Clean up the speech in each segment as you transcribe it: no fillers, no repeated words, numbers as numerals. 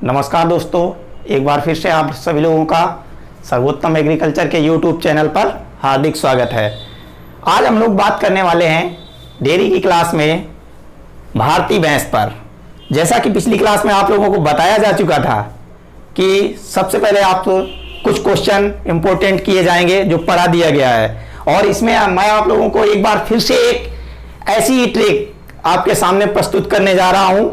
नमस्कार दोस्तों, एक बार फिर से आप सभी लोगों का सर्वोत्तम एग्रीकल्चर के यूट्यूब चैनल पर हार्दिक स्वागत है। आज हम लोग बात करने वाले हैं डेयरी की क्लास में भारतीय भैंस पर। जैसा कि पिछली क्लास में आप लोगों को बताया जा चुका था कि सबसे पहले आप कुछ क्वेश्चन इंपॉर्टेंट किए जाएंगे जो पढ़ा दिया गया है, और इसमें मैं आप लोगों को एक बार फिर से एक ऐसी ही ट्रिक आपके सामने प्रस्तुत करने जा रहा हूं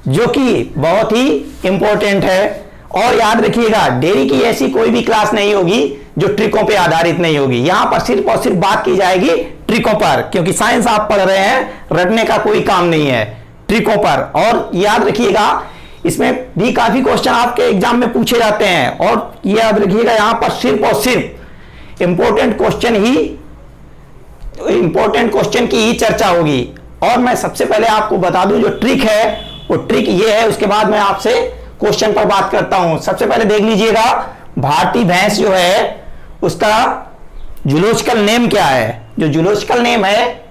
जो कि बहुत ही इंपॉर्टेंट है। और याद रखिएगा, डेयरी की ऐसी कोई भी क्लास नहीं होगी जो ट्रिकों पे आधारित नहीं होगी। यहां पर सिर्फ और सिर्फ बात की जाएगी ट्रिकों पर, क्योंकि साइंस आप पढ़ रहे हैं, रटने का कोई काम नहीं है, ट्रिकों पर। और याद रखिएगा, इसमें भी काफी क्वेश्चन आपके एग्जाम में पूछे जाते हैं, और याद रखिएगा यहां पर सिर्फ और सिर्फ इंपॉर्टेंट क्वेश्चन की ही चर्चा होगी। और मैं सबसे पहले आपको बता दूं, जो ट्रिक है वो ट्रिक ये है, उसके बाद मैं आपसे क्वेश्चन पर बात करता हूं। सबसे पहले देख लीजिएगा, भारतीय भैंस जो है उसका जूलॉजिकल नेम क्या है। जो जूलॉजिकल नेम है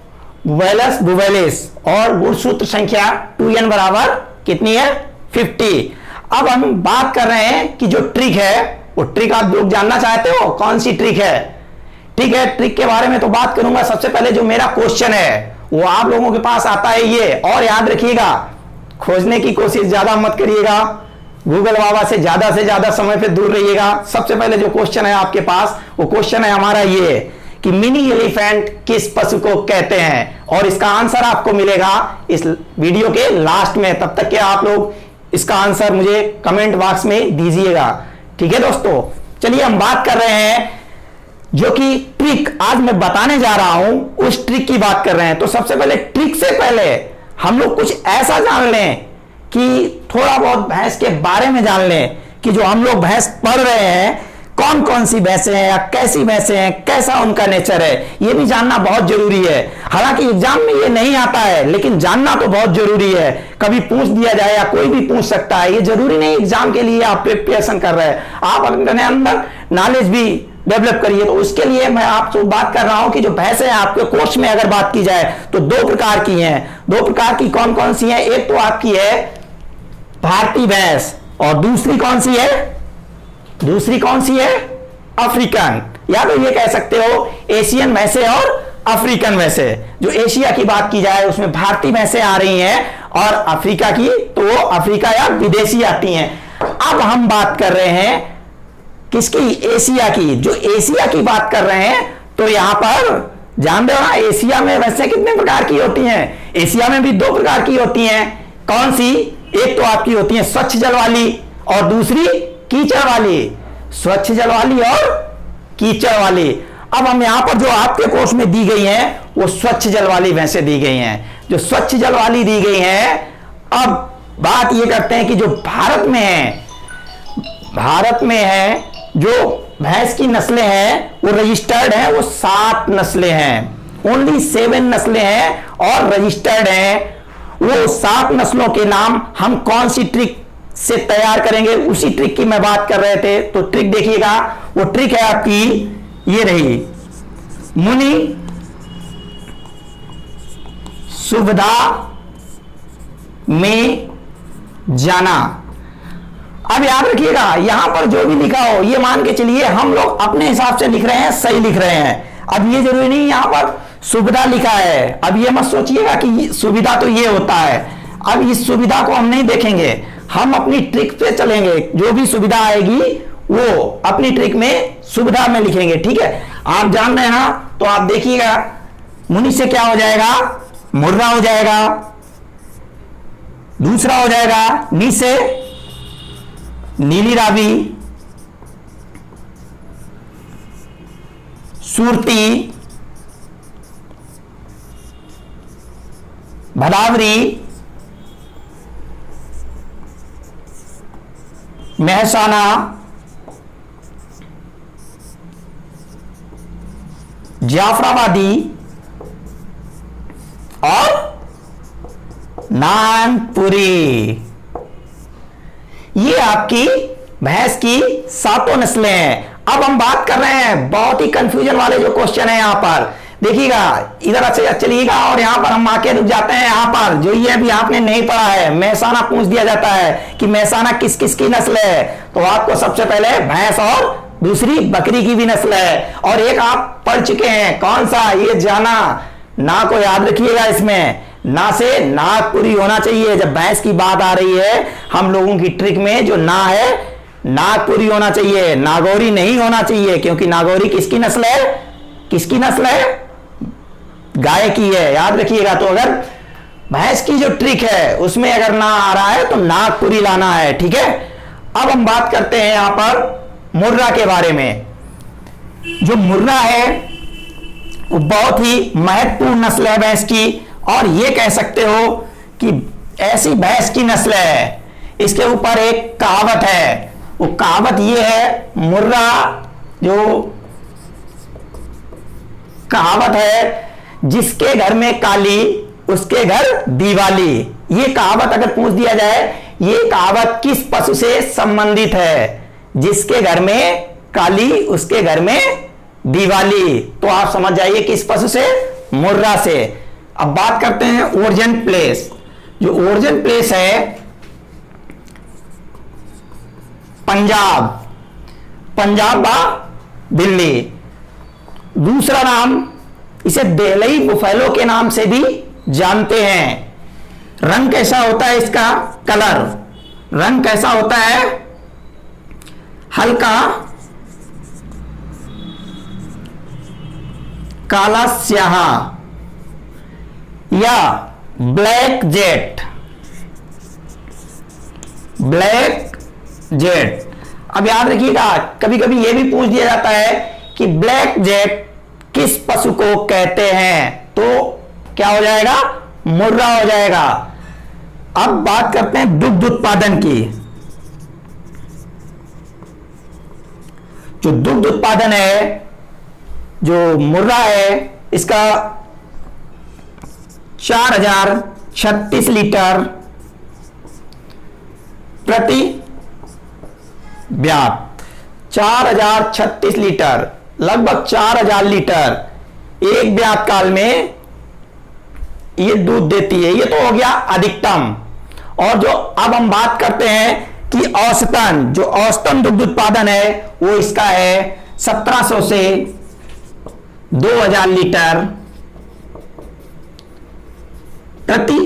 बुवेलस बुवेलिस, और गुणसूत्र संख्या 2n बराबर कितनी है, 50। अब हम बात कर रहे हैं कि जो ट्रिक है वो ट्रिक आप लोग जानना चाहते हो कौन सी ट्रिक है। ठीक है, ट्रिक के बारे में तो बात करूंगा। सबसे पहले जो मेरा क्वेश्चन है वो आप लोगों के पास आता है ये, और याद रखिएगा खोजने की कोशिश ज्यादा मत करिएगा, गूगल बाबा से ज्यादा समय पे दूर रहिएगा। सबसे पहले जो क्वेश्चन है आपके पास, वो क्वेश्चन है हमारा ये कि मिनी एलिफेंट किस पशु को कहते हैं, और इसका आंसर आपको मिलेगा इस वीडियो के लास्ट में। तब तक के आप लोग इसका आंसर मुझे कमेंट बॉक्स में दीजिएगा। ठीक है दोस्तों, चलिए हम बात कर रहे हैं जो कि ट्रिक आज मैं बताने जा रहा हूं, उस ट्रिक की बात कर रहे हैं। तो सबसे पहले ट्रिक से पहले हम लोग कुछ ऐसा जान लें कि थोड़ा बहुत भैंस के बारे में जान लें कि जो हम लोग भैंस पढ़ रहे हैं कौन कौन सी भैंसें हैं या कैसी भैंसें हैं, कैसा उनका नेचर है, ये भी जानना बहुत जरूरी है। हालांकि एग्जाम में ये नहीं आता है, लेकिन जानना तो बहुत जरूरी है। कभी पूछ दिया जाए या कोई भी पूछ सकता है, ये जरूरी नहीं एग्जाम के लिए आप प्रिपरेशन कर रहे हैं, आप अपने अंदर नॉलेज भी डेवलप करिए। तो उसके लिए मैं आपसे बात कर रहा हूं कि जो भैंसें हैं आपके कोर्स में अगर बात की जाए तो दो प्रकार की हैं। दो प्रकार की कौन कौन सी हैं? एक तो आपकी है भारतीय भैंस, और दूसरी कौन सी है? दूसरी कौन सी है? अफ्रीकन, या तो ये कह सकते हो एशियन भैंसें और अफ्रीकन भैंसें। जो एशिया की बात की जाए उसमें भारतीय भैंसें आ रही हैं, और अफ्रीका की तो वो अफ्रीका या विदेशी आती हैं। अब हम बात कर रहे हैं किसकी? एशिया की। जो एशिया की बात कर रहे हैं तो यहां पर जान दो ना, एशिया में वैसे कितने प्रकार की होती हैं? एशिया में भी दो प्रकार की होती हैं। कौन सी? एक तो आपकी होती है स्वच्छ जल वाली, और दूसरी कीचड़ वाली। स्वच्छ जल वाली और कीचड़ वाली। अब हम यहां पर जो आपके कोर्स में दी गई हैं वो स्वच्छ जल वाली भैंसें दी गई हैं। जो स्वच्छ जल वाली दी गई हैं, अब बात ये करते हैं कि जो भारत में है जो भैंस की नस्लें हैं वो रजिस्टर्ड हैं, वो 7 नस्लें हैं। ओनली 7 नस्लें हैं और रजिस्टर्ड हैं। वो 7 नस्लों के नाम हम कौन सी ट्रिक से तैयार करेंगे, उसी ट्रिक की मैं बात कर रहे थे। तो ट्रिक देखिएगा, वो ट्रिक है आपकी ये रही, मुनि सुविधा में जाना। अब याद रखिएगा, यहां पर जो भी लिखा हो ये मान के चलिए हम लोग अपने हिसाब से लिख रहे हैं, सही लिख रहे हैं। अब ये जरूरी नहीं यहां पर सुविधा लिखा है, अब ये मत सोचिएगा कि सुविधा तो ये होता है। अब इस सुविधा को हम नहीं देखेंगे, हम अपनी ट्रिक पे चलेंगे। जो भी सुविधा आएगी वो अपनी ट्रिक में सुविधा में लिखेंगे। ठीक है, आप जान रहे हैं ना, तो आप देखिएगा मुनि से क्या हो जाएगा? मुर्रा हो जाएगा। दूसरा हो जाएगा नी से नीली रावी, सुरती, भदावरी, महसाना, जाफराबादी और नानपुरी। ये आपकी भैंस की 7 नस्लें हैं। अब हम बात कर रहे हैं, बहुत ही कंफ्यूजन वाले जो क्वेश्चन है यहां पर, देखिएगा इधर अच्छे चलिएगा और यहां पर हम आके रुक जाते हैं। यहां पर जो ये भी आपने नहीं पढ़ा है, मेहसाना पूछ दिया जाता है कि मेहसाना किस किस की नस्ल है, तो आपको सबसे पहले भैंस और दूसरी बकरी की भी नस्ल है। और एक आप पढ़ चुके हैं, कौन सा, ये जाना, ना को याद रखिएगा, इसमें ना से नाक पूरी होना चाहिए। जब भैंस की बात आ रही है हम लोगों की ट्रिक में, जो ना है नाक पूरी होना चाहिए, नागौरी नहीं होना चाहिए, क्योंकि नागौरी किसकी नस्ल है, किसकी नस्ल है, गाय की है, याद रखिएगा। तो अगर भैंस की जो ट्रिक है उसमें अगर ना आ रहा है तो नाक पूरी लाना है, ठीक है। अब हम बात करते हैं यहां पर मुर्रा के बारे में। जो मुर्रा है वो बहुत ही महत्वपूर्ण नस्ल है भैंस की, और ये कह सकते हो कि ऐसी भैंस की नस्ल है, इसके ऊपर एक कहावत है। वो कहावत ये है, मुर्रा जो कहावत है, जिसके घर में काली उसके घर दिवाली। ये कहावत अगर पूछ दिया जाए, ये कहावत किस पशु से संबंधित है, जिसके घर में काली उसके घर में दिवाली, तो आप समझ जाइए किस पशु से, मुर्रा से। अब बात करते हैं ओरिजिन प्लेस। जो ओरिजिन प्लेस है पंजाब, पंजाब बा दिल्ली। दूसरा नाम इसे देहलई बुफेलो के नाम से भी जानते हैं। रंग कैसा होता है इसका, कलर, रंग कैसा होता है, हल्का काला स्याह या ब्लैक जेट, ब्लैक जेट। अब याद रखिएगा कभी कभी यह भी पूछ दिया जाता है कि ब्लैक जेट किस पशु को कहते हैं, तो क्या हो जाएगा, मुर्रा हो जाएगा। अब बात करते हैं दुग्ध उत्पादन की। जो दुग्ध उत्पादन है, जो मुर्रा है, इसका 4036 लीटर प्रति ब्यात, 4036 लीटर, लगभग 4000 लीटर एक ब्यात काल में ये दूध देती है। ये तो हो गया अधिकतम। और जो अब हम बात करते हैं कि औसतन, जो औसतन दुग्ध उत्पादन है वो इसका है 1700 से 2000 लीटर प्रति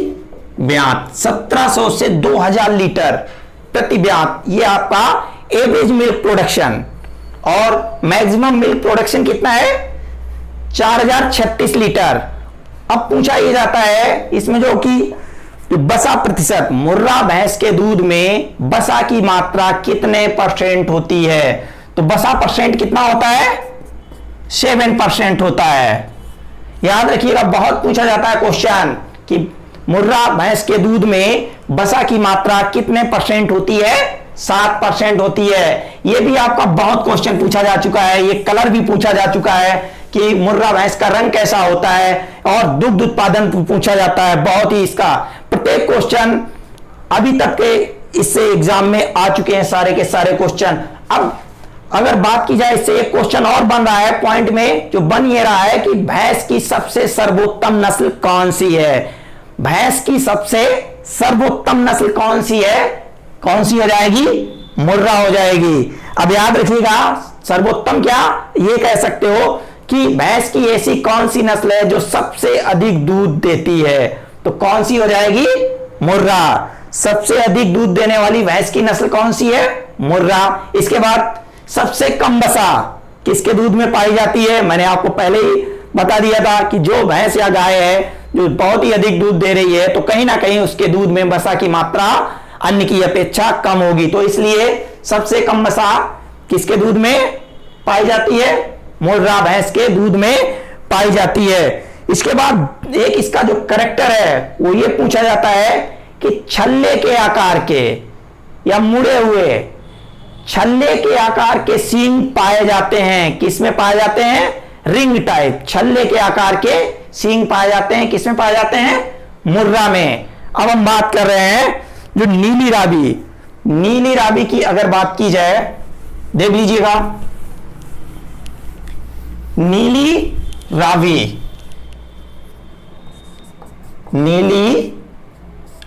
ब्यात, 1700 से 2000 लीटर प्रति ब्यात। ये आपका एवरेज मिल्क प्रोडक्शन, और मैक्सिमम मिल्क प्रोडक्शन कितना है, 4036 लीटर। अब पूछा यह जाता है इसमें जो कि बसा प्रतिशत, मुर्रा भैंस के दूध में बसा की मात्रा कितने % होती है, तो बसा % कितना होता है, 7% होता है। याद रखिएगा बहुत पूछा जाता है क्वेश्चन कि मुर्रा भैंस के दूध में बसा की मात्रा कितने % होती है, 7% होती है। यह भी आपका बहुत क्वेश्चन पूछा जा चुका है। ये कलर भी पूछा जा चुका है कि मुर्रा भैंस का रंग कैसा होता है, और दुग्ध उत्पादन पूछा जाता है। बहुत ही इसका प्रत्येक क्वेश्चन अभी तक के इससे एग्जाम में आ चुके हैं, सारे के सारे क्वेश्चन। अब अगर बात की जाए, इससे एक क्वेश्चन और बन रहा है पॉइंट में, जो बन ये रहा है कि भैंस की सबसे सर्वोत्तम नस्ल कौन सी है, भैंस की सबसे सर्वोत्तम नस्ल कौन सी है, कौन सी हो जाएगी, मुर्रा हो जाएगी। अब याद रखिएगा सर्वोत्तम क्या, ये कह सकते हो कि भैंस की ऐसी कौन सी नस्ल है जो सबसे अधिक दूध देती है, तो कौन सी हो जाएगी, मुर्रा। सबसे अधिक दूध देने वाली भैंस की नस्ल कौन सी है, मुर्रा। इसके बाद सबसे कम बसा किसके दूध में पाई जाती है, मैंने आपको पहले ही बता दिया था कि जो भैंस या गाय है जो बहुत ही अधिक दूध दे रही है, तो कहीं ना कहीं उसके दूध में बसा की मात्रा अन्य की अपेक्षा कम होगी, तो इसलिए सबसे कम बसा किसके दूध में पाई जाती है, मुर्रा भैंस के दूध में पाई जाती है। इसके बाद एक इसका जो कैरेक्टर है वो ये पूछा जाता है कि छल्ले के आकार के या मुड़े हुए छल्ले के आकार के सींग पाए जाते हैं, किसमें पाए जाते हैं, रिंग टाइप छल्ले के आकार के सींग पाए जाते हैं, किसमें पाए जाते हैं, मुर्रा में। अब हम बात कर रहे हैं जो नीली रावी, नीली रावी की अगर बात की जाए, देख लीजिएगा नीली रावी नीली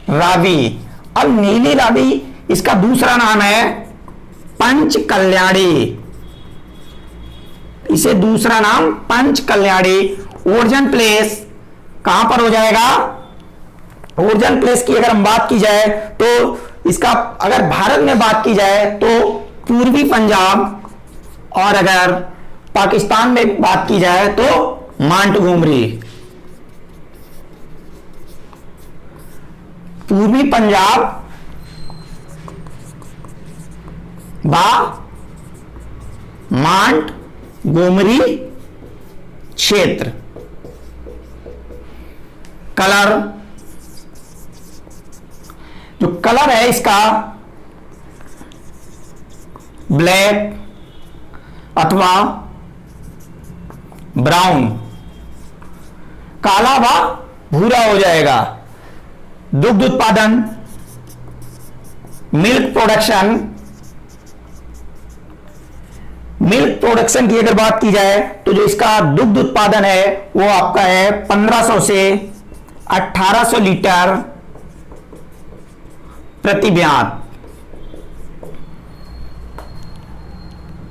रावी। अब नीली रावी इसका दूसरा नाम है पंच कल्याणी, इसे दूसरा नाम पंच कल्याणी। ओरिजिन प्लेस कहां पर हो जाएगा? ओरिजिन प्लेस की अगर हम बात की जाए तो इसका अगर भारत में बात की जाए तो पूर्वी पंजाब, और अगर पाकिस्तान में बात की जाए तो मांटगोमरी। पूर्वी पंजाब बा मांटगोमरी क्षेत्र। कलर, जो कलर है इसका ब्लैक अथवा ब्राउन, काला व भूरा हो जाएगा। दुग्ध उत्पादन, मिल्क प्रोडक्शन, मिल्क प्रोडक्शन की अगर बात की जाए तो जो इसका दुग्ध उत्पादन है वो आपका है 1500 से 1800 लीटर प्रति ब्यात।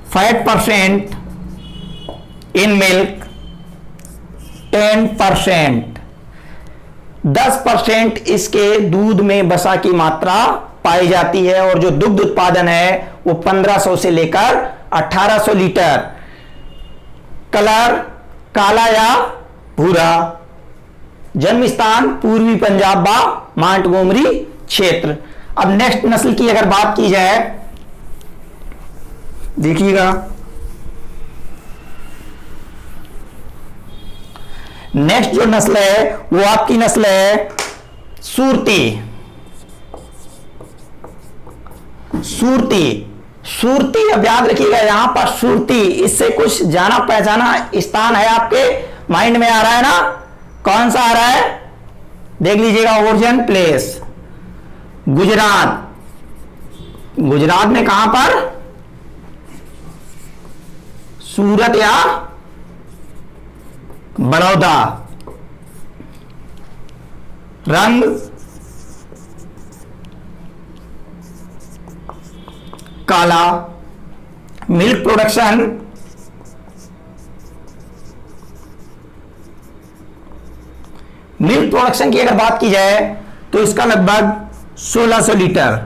फैट परसेंट इन मिल्क 10%, 10% इसके दूध में वसा की मात्रा पाई जाती है, और जो दुग्ध उत्पादन है वो 1500 से लेकर 1800 लीटर। कलर काला या भूरा। जन्म स्थान पूर्वी पंजाब व मांटगोमरी क्षेत्र। अब नेक्स्ट नस्ल की अगर बात की जाए, देखिएगा नेक्स्ट जो नस्ल है वो आपकी नस्ल है सूरती। सूरती, सूरती अब याद रखिएगा, यहां पर सूरती, इससे कुछ जाना पहचाना स्थान है आपके माइंड में आ रहा है ना? कौन सा आ रहा है? देख लीजिएगा, ओरिजिन प्लेस गुजरात। गुजरात में कहां पर? सूरत या बड़ौदा। रंग काला। मिल्क प्रोडक्शन मिल्क प्रोडक्शन की अगर बात की जाए तो इसका लगभग 1600 लीटर,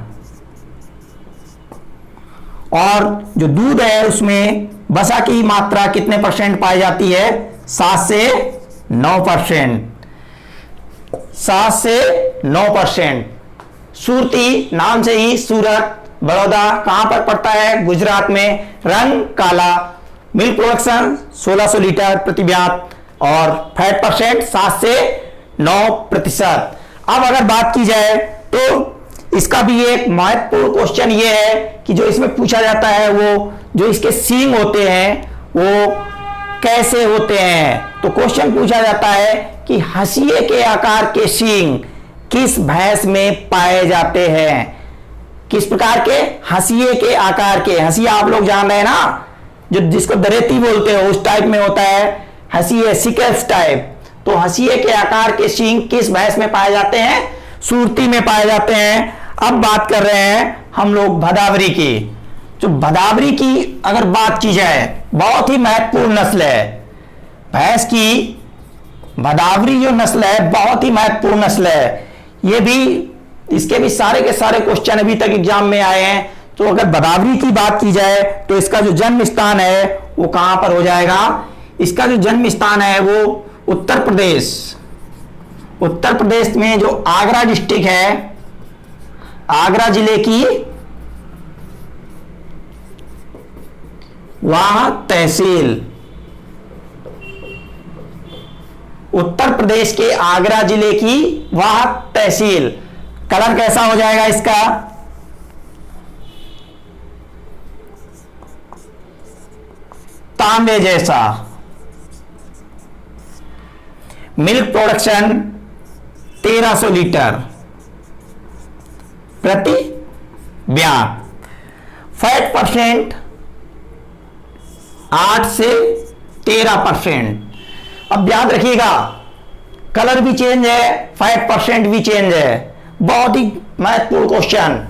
और जो दूध है उसमें वसा की मात्रा कितने परसेंट पाई जाती है? 7 से 9%। 7 से 9%। सूरती नाम से ही सूरत, बड़ौदा कहां पर पड़ता है? गुजरात में। रंग काला। मिल्क प्रोडक्शन 1600 लीटर प्रति ब्यात, और फैट परसेंट 7 से 9%। अब अगर बात की जाए तो इसका भी एक महत्वपूर्ण क्वेश्चन ये है कि जो इसमें पूछा जाता है वो जो इसके सींग होते हैं वो कैसे होते हैं। तो क्वेश्चन पूछा जाता है कि हंसिए के आकार के सींग किस भैंस में पाए जाते हैं? किस प्रकार के? हंसिए के आकार के। हंसिया आप लोग जान रहे हैं ना, जो जिसको दरेती बोलते हो, उस टाइप में होता है हंसिए, सिकल्स टाइप। तो हंसिए के आकार के सींग किस भैंस में पाए जाते हैं? सूरती में पाए जाते हैं। अब बात कर रहे हैं हम लोग भदावरी की। जो भदावरी की अगर बात की जाए, बहुत ही महत्वपूर्ण नस्ल है भैंस की। भदावरी जो नस्ल है बहुत ही महत्वपूर्ण नस्ल है। ये भी, इसके भी सारे के सारे क्वेश्चन अभी तक एग्जाम में आए हैं। तो अगर भदावरी की बात की जाए तो इसका जो जन्म स्थान है वो कहां पर हो जाएगा? इसका जो जन्म स्थान है वो उत्तर प्रदेश। उत्तर प्रदेश में जो आगरा डिस्ट्रिक्ट है, आगरा जिले की वाह तहसील। उत्तर प्रदेश के आगरा जिले की वाह तहसील। कलर कैसा हो जाएगा इसका? तांबे जैसा। मिल्क प्रोडक्शन 1300 लीटर प्रति ब्यात। फैट परसेंट 8 से 13%। अब याद रखिएगा, कलर भी चेंज है, फैट परसेंट भी चेंज है। बहुत ही महत्वपूर्ण क्वेश्चन,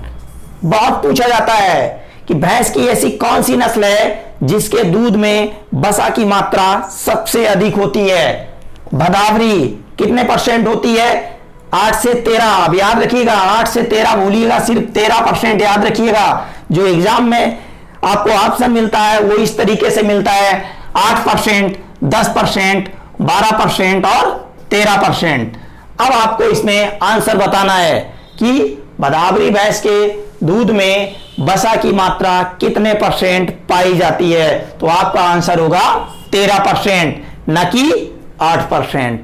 बहुत पूछा जाता है कि भैंस की ऐसी कौन सी नस्ल है जिसके दूध में वसा की मात्रा सबसे अधिक होती है। भदावरी कितने परसेंट होती है? 8 से 13। अब याद रखिएगा, 8 से 13 भूलिएगा, सिर्फ 13% याद रखिएगा। जो एग्जाम में आपको ऑप्शन मिलता है वो इस तरीके से मिलता है, 8%, 10%, 12% और 13%। अब आपको इसमें आंसर बताना है कि भदावरी भैंस के दूध में वसा की मात्रा कितने परसेंट पाई जाती है। तो आपका आंसर होगा 13%, न कि 8%।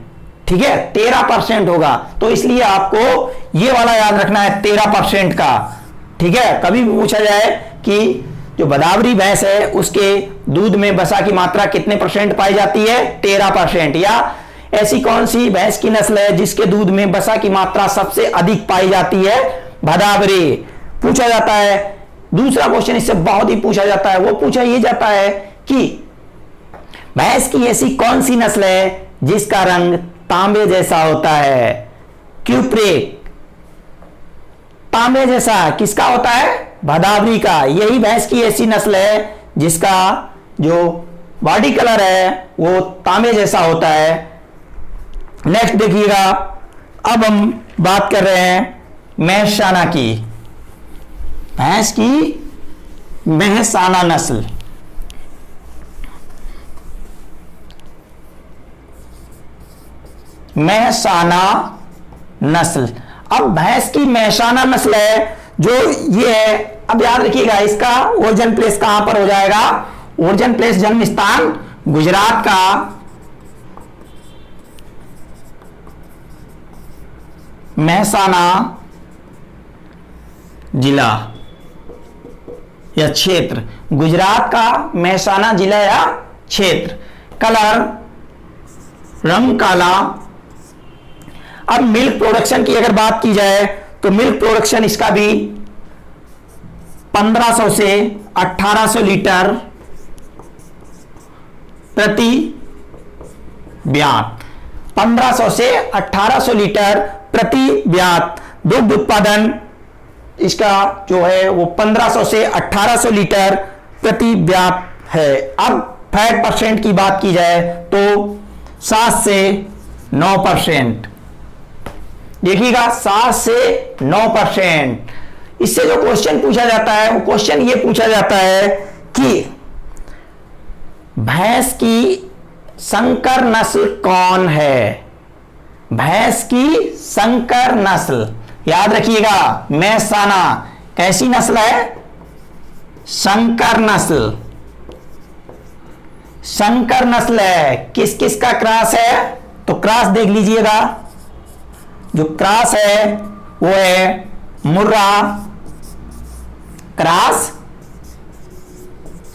ठीक है, 13% होगा। तो इसलिए आपको यह वाला याद रखना है 13% का। ठीक है, कभी भी पूछा जाए कि जो भदावरी भैंस है उसके दूध में वसा की मात्रा कितने परसेंट पाई जाती है? 13%। या ऐसी कौन सी भैंस की नस्ल है जिसके दूध में वसा की मात्रा सबसे अधिक पाई जाती है? भदावरी पूछा जाता है। दूसरा क्वेश्चन इससे बहुत ही पूछा जाता है, वो पूछा यह जाता है कि भैंस की ऐसी कौन सी नस्ल है जिसका रंग तांबे जैसा होता है? क्यूप्रेक। तांबे जैसा किसका होता है? भदावरी का। यही भैंस की ऐसी नस्ल है जिसका जो बॉडी कलर है वो तांबे जैसा होता है। नेक्स्ट देखिएगा, अब हम बात कर रहे हैं मेहसाना की। भैंस की मेहसाना नस्ल। मेहसाना नस्ल। अब भैंस की मेहसाना नस्ल है जो ये है। अब याद रखिएगा, इसका ओरिजिन प्लेस कहां पर हो जाएगा? ओरिजिन प्लेस, जन्म स्थान गुजरात का मेहसाना जिला या क्षेत्र। गुजरात का मेहसाना जिला या क्षेत्र। कलर रंग काला। अब मिल्क प्रोडक्शन की अगर बात की जाए तो मिल्क प्रोडक्शन इसका भी 1500 से 1800 लीटर प्रति ब्यात। 1500 से 1800 लीटर प्रति ब्यात दुग्ध उत्पादन इसका जो है वो 1500 से 1800 लीटर प्रति ब्यात है। अब फैट परसेंट की बात की जाए तो 7 से 9%। देखिएगा, 7 से 9%। इससे जो क्वेश्चन पूछा जाता है वो क्वेश्चन ये पूछा जाता है कि भैंस की संकर नस्ल कौन है? भैंस की संकर नस्ल याद रखिएगा, मेहसाना कैसी नस्ल है? संकर नस्ल। संकर नस्ल है। किस किस का क्रॉस है? तो क्रॉस देख लीजिएगा, जो क्रॉस है वो है मुर्रा क्रॉस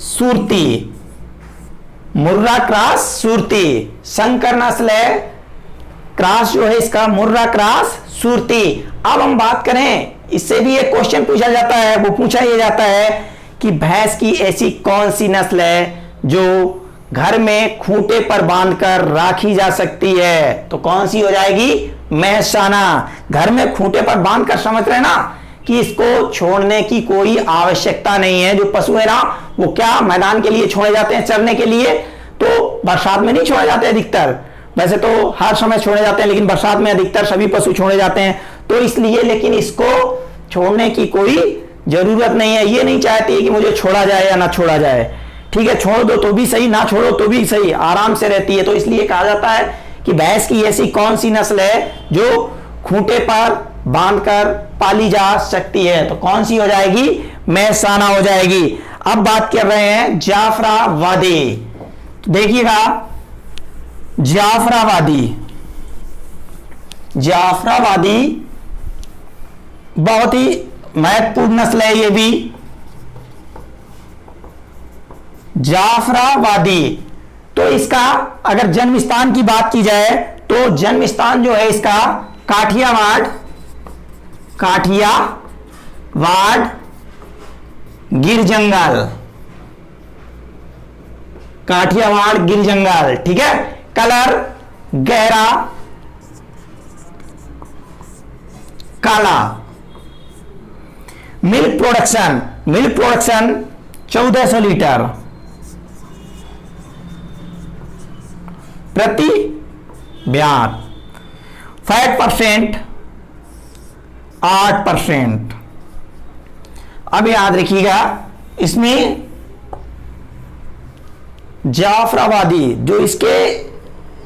सुरती। मुर्रा क्रॉस सुरती संकर नस्ल है। क्रॉस जो है इसका मुर्रा क्रॉस सुरती। अब हम बात करें, इससे भी एक क्वेश्चन पूछा जाता है, वो पूछा यह जाता है कि भैंस की ऐसी कौन सी नस्ल है जो घर में खूंटे पर बांधकर राखी जा सकती है? तो कौन सी हो जाएगी? मेहसाना। घर में खूंटे पर बांधकर, समझ रहे ना कि इसको छोड़ने की कोई आवश्यकता नहीं है। जो पशु है ना वो क्या मैदान के लिए छोड़े जाते हैं चरने के लिए, तो बरसात में नहीं छोड़े जाते अधिकतर, वैसे तो हर समय छोड़े जाते हैं लेकिन बरसात में अधिकतर सभी पशु छोड़े जाते हैं, तो इसलिए। लेकिन इसको छोड़ने की कोई जरूरत नहीं है। ये नहीं चाहती है कि मुझे छोड़ा जाए या ना छोड़ा जाए। ठीक है, छोड़ दो तो भी सही, ना छोड़ो तो भी सही, आराम से रहती है। तो इसलिए कहा जाता है कि भैंस की ऐसी कौन सी नस्ल है जो खूंटे पर बांधकर पाली जा सकती है? तो कौन सी हो जाएगी? मेहसाना हो जाएगी। अब बात कर रहे हैं जाफराबादी। देखिएगा, जाफराबादी। जाफराबादी बहुत ही महत्वपूर्ण नस्ल है ये भी। जाफराबादी। तो इसका अगर जन्म स्थान की बात की जाए तो जन्म स्थान जो है इसका काठियावाड़, काठियावाड़ गिर जंगल, काठियावाड़ गिर जंगल। ठीक है, कलर गहरा काला। Milk production, milk production 1400 litre प्रति ब्यात। Fat percent 8%। अब याद रखिएगा, इसमें जाफराबादी जो इसके,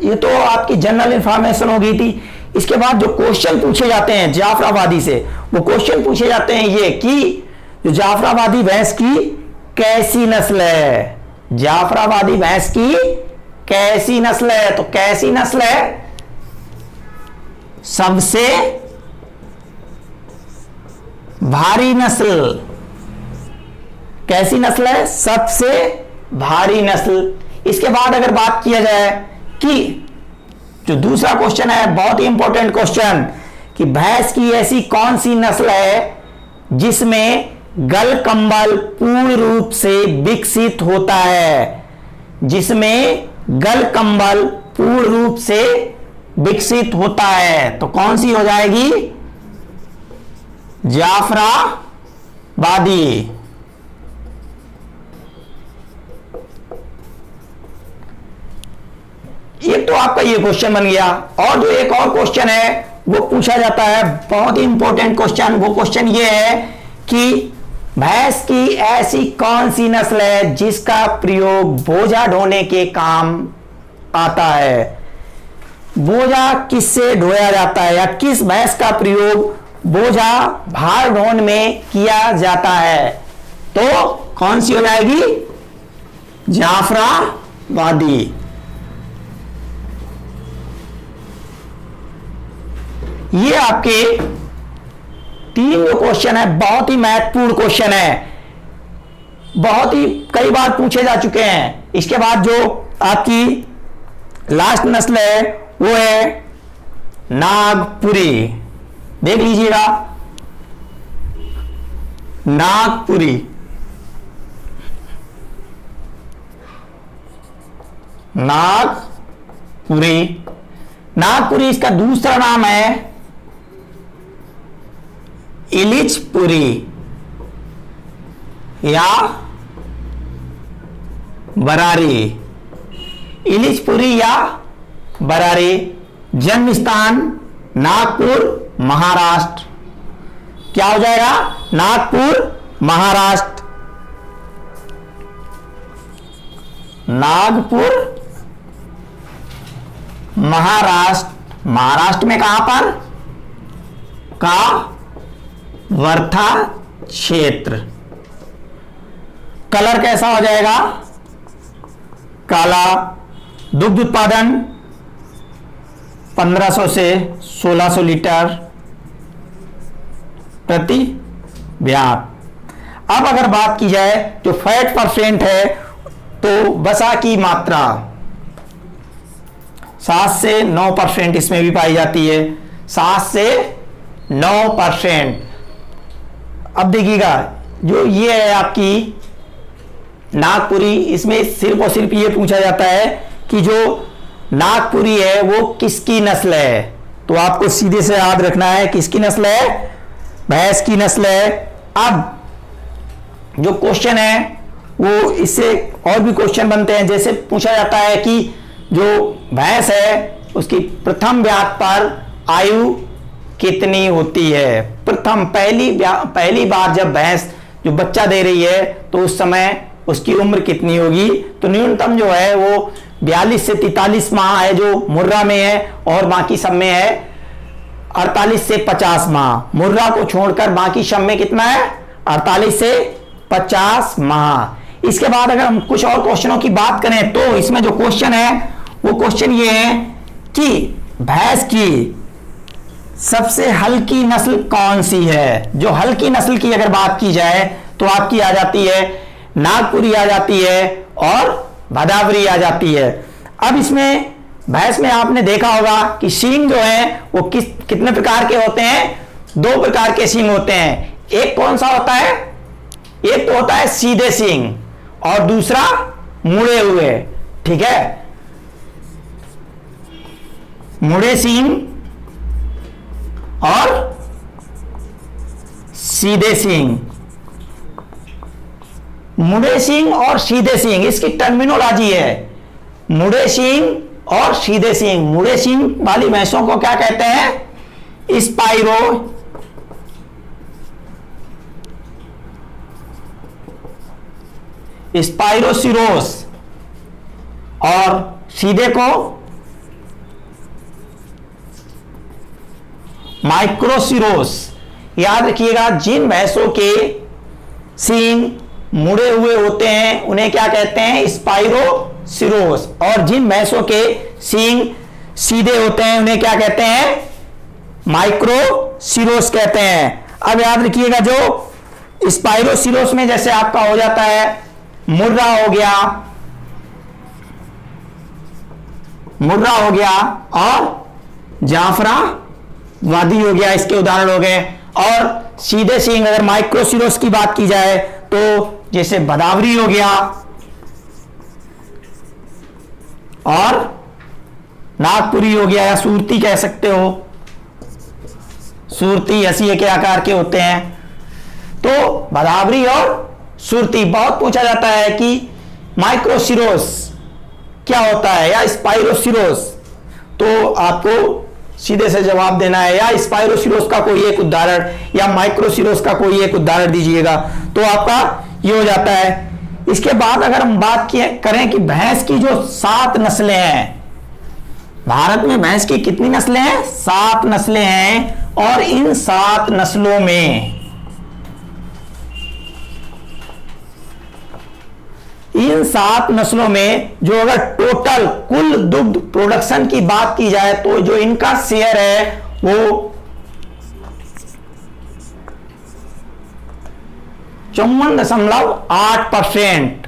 ये तो आपकी जनरल इंफॉर्मेशन हो गई थी। इसके बाद जो क्वेश्चन पूछे जाते हैं जाफराबादी से, वो क्वेश्चन पूछे जाते हैं ये कि जो जाफराबादी भैंस की कैसी नस्ल है, जाफराबादी भैंस की कैसी नस्ल है। तो कैसी नस्ल है, सबसे भारी नस्ल। कैसी नस्ल है, सबसे भारी नस्ल। इसके बाद अगर बात किया जाए कि जो दूसरा क्वेश्चन है, बहुत ही इंपॉर्टेंट क्वेश्चन, कि भैंस की ऐसी कौन सी नस्ल है जिसमें गलकंबल पूर्ण रूप से विकसित होता है, जिसमें गलकंबल पूर्ण रूप से विकसित होता है। तो कौन सी हो जाएगी, जाफराबादी। एक तो आपका ये क्वेश्चन बन गया। और जो एक और क्वेश्चन है वो पूछा जाता है, बहुत ही इंपॉर्टेंट क्वेश्चन। वो क्वेश्चन ये है कि भैंस की ऐसी कौन सी नस्ल है जिसका प्रयोग बोझा ढोने के काम आता है। बोझा किससे ढोया जाता है, या किस भैंस का प्रयोग बोझा भार ढोन में किया जाता है। तो कौन सी हो जाएगी, जाफराबादी। ये आपके तीन जो क्वेश्चन है, बहुत ही महत्वपूर्ण क्वेश्चन है, बहुत ही कई बार पूछे जा चुके हैं। इसके बाद जो आपकी लास्ट नस्ल है वो है नागपुरी। देख लीजिएगा, नागपुरी। नागपुरी, नागपुरी इसका दूसरा नाम है इलिचपुरी या बरारी। इलिचपुरी या बरारी। जन्म स्थान नागपुर महाराष्ट्र। क्या हो जाएगा, नागपुर महाराष्ट्र। नागपुर महाराष्ट्र। महाराष्ट्र में कहां पर, का वर्धा क्षेत्र। कलर कैसा हो जाएगा, काला। दुग्ध उत्पादन 1500 से 1600 लीटर प्रति ब्यात। अब अगर बात की जाए जो फैट परसेंट है, तो वसा की मात्रा 7 से 9% इसमें भी पाई जाती है। 7 से 9%। अब देखिएगा, जो ये है आपकी नागपुरी, इसमें सिर्फ और सिर्फ ये पूछा जाता है कि जो नागपुरी है वो किसकी नस्ल है। तो आपको सीधे से याद रखना है किसकी नस्ल है, भैंस की नस्ल है। अब जो क्वेश्चन है वो इससे और भी क्वेश्चन बनते हैं। जैसे पूछा जाता है कि जो भैंस है उसकी प्रथम ब्यात पर आयु कितनी होती है। प्रथम पहली बार जब भैंस जो बच्चा दे रही है तो उस समय उसकी उम्र कितनी होगी। तो न्यूनतम जो है वो 42 से 43 माह है जो मुर्रा में है, और बाकी सब में है 48 से 50 माह। मुर्रा को छोड़कर बाकी सब में कितना है, 48 से 50 माह। इसके बाद अगर हम कुछ और क्वेश्चनों की बात करें तो इसमें जो क्वेश्चन है वो क्वेश्चन ये है कि भैंस की सबसे हल्की नस्ल कौन सी है। जो हल्की नस्ल की अगर बात की जाए तो आपकी आ जाती है नागपुरी, आ जाती है और भदावरी आ जाती है। अब इसमें भैंस में आपने देखा होगा कि सींग जो है वो कितने प्रकार के होते हैं, 2 प्रकार के सींग होते हैं। एक कौन सा होता है, एक तो होता है सीधे सींग और दूसरा मुड़े हुए। ठीक है, मुड़े सींग और सीधे सींग। मुड़े सींग और सीधे सींग इसकी टर्मिनोलॉजी है। मुड़े सींग और सीधे सींग। मुड़े सींग वाली भैंसों को क्या कहते हैं? स्पाइरो। स्पाइरोसिरोस। और सीधे को माइक्रोसिरोस। याद रखिएगा, जिन भैंसों के सींग मुड़े हुए होते हैं उन्हें क्या कहते हैं? स्पाइरोसिरोस। और जिन भैंसों के सींग सीधे होते हैं उन्हें क्या कहते हैं? माइक्रोसिरोस कहते हैं। अब याद रखिएगा, जो स्पाइरोसिरोस में जैसे आपका हो जाता है मुर्रा हो गया, मुर्रा हो गया और जाफराबादी हो गया, इसके उदाहरण हो गए। और सीधे सींग अगर माइक्रोसिरोस की बात की जाए तो जैसे बदावरी हो गया और नागपुरी हो गया, या सूरती कह सकते हो। सूरती हंसिए के आकार के होते हैं। तो बदावरी और सूरती। बहुत पूछा जाता है कि माइक्रोसिरोस क्या होता है या स्पाइरोसिरोस, तो आपको सीधे से जवाब देना है या स्पाइरोसिरोस का कोई एक उदाहरण या माइक्रोसिरोस का कोई एक उदाहरण दीजिएगा, तो आपका ये हो जाता है। इसके बाद अगर हम बात करें कि भैंस की जो 7 नस्लें हैं, भारत में भैंस की कितनी नस्लें हैं? 7 नस्लें हैं। और इन 7 नस्लों में जो अगर टोटल कुल दुग्ध प्रोडक्शन की बात की जाए तो जो इनका शेयर है वो 54.8%।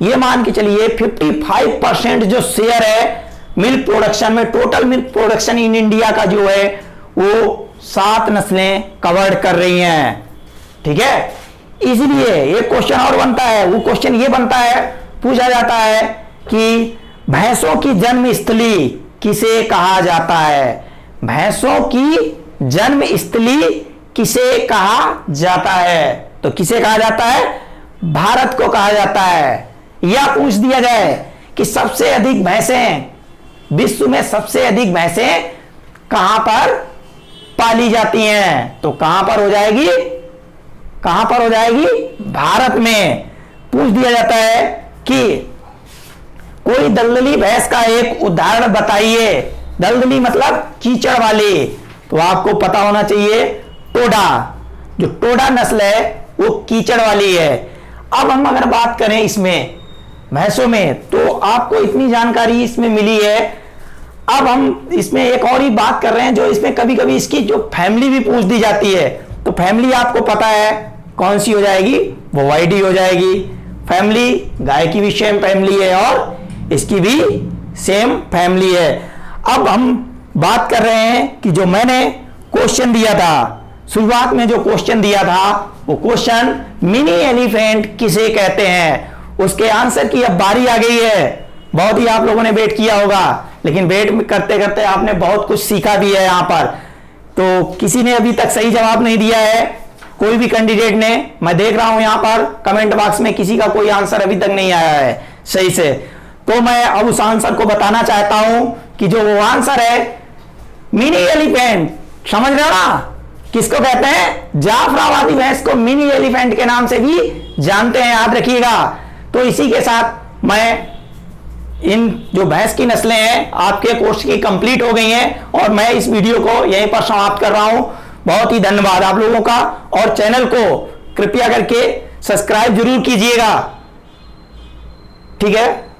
ये मान के चलिए 55% जो शेयर है मिल्क प्रोडक्शन में, total milk production in India का जो है वो 7 नस्लें कवर कर रही हैं। ठीक है, इसलिए एक क्वेश्चन और बनता है। वो क्वेश्चन ये बनता है, पूछा जाता है कि भैंसों की जन्म स्थली किसे कहा जाता है? भैंसों की जन्म स्थली किसे कहा जाता है? तो किसे कहा जाता है? भारत को कहा जाता है। या पूछ दिया जाए कि सबसे अधिक भैंसें, विश्व में सबसे अधिक भैंसें कहां पर पाली जाती हैं? तो कहां पर हो जाएगी? कहां पर हो जाएगी? भारत में। पूछ दिया जाता है कि कोई दलदली भैंस का एक उदाहरण बताइए। दलदली मतलब कीचड़ वाली, तो आपको पता होना चाहिए टोडा। जो टोडा नस्ल है वो कीचड़ वाली है। अब हम अगर बात करें इसमें भैंसों में, तो आपको इतनी जानकारी इसमें मिली है। अब हम इसमें एक और ही बात कर रहे हैं, जो इसमें कभी कभी इसकी जो फैमिली भी पूछ दी जाती है। तो फैमिली आपको पता है कौन सी हो जाएगी? बोवाइडी हो जाएगी। फैमिली गाय की भी सेम फैमिली है और इसकी भी सेम फैमिली है। अब हम बात कर रहे हैं कि जो मैंने क्वेश्चन दिया था, शुरुआत में जो क्वेश्चन दिया था, वो क्वेश्चन मिनी एलिफेंट किसे कहते हैं, उसके आंसर की अब बारी आ गई है। बहुत ही आप लोगों ने वेट किया होगा, लेकिन वेट करते करते आपने बहुत कुछ सीखा भी है यहाँ पर। तो किसी ने अभी तक सही जवाब नहीं दिया है, कोई भी कैंडिडेट ने। मैं देख रहा हूं यहाँ पर कमेंट बॉक्स में किसी का कोई आंसर अभी तक नहीं आया है सही से। तो मैं अब उस आंसर को बताना चाहता हूं कि जो वो आंसर है मिनी एलिफेंट। समझ रहे हो ना किसको कहते हैं? जाफराबादी भैंस को मिनी एलिफेंट के नाम से भी जानते हैं, याद रखिएगा। तो इसी के साथ मैं इन जो भैंस की नस्लें हैं आपके कोर्स की कंप्लीट हो गई हैं और मैं इस वीडियो को यहीं पर समाप्त कर रहा हूं। बहुत ही धन्यवाद आप लोगों का, और चैनल को कृपया करके सब्सक्राइब जरूर कीजिएगा। ठीक है।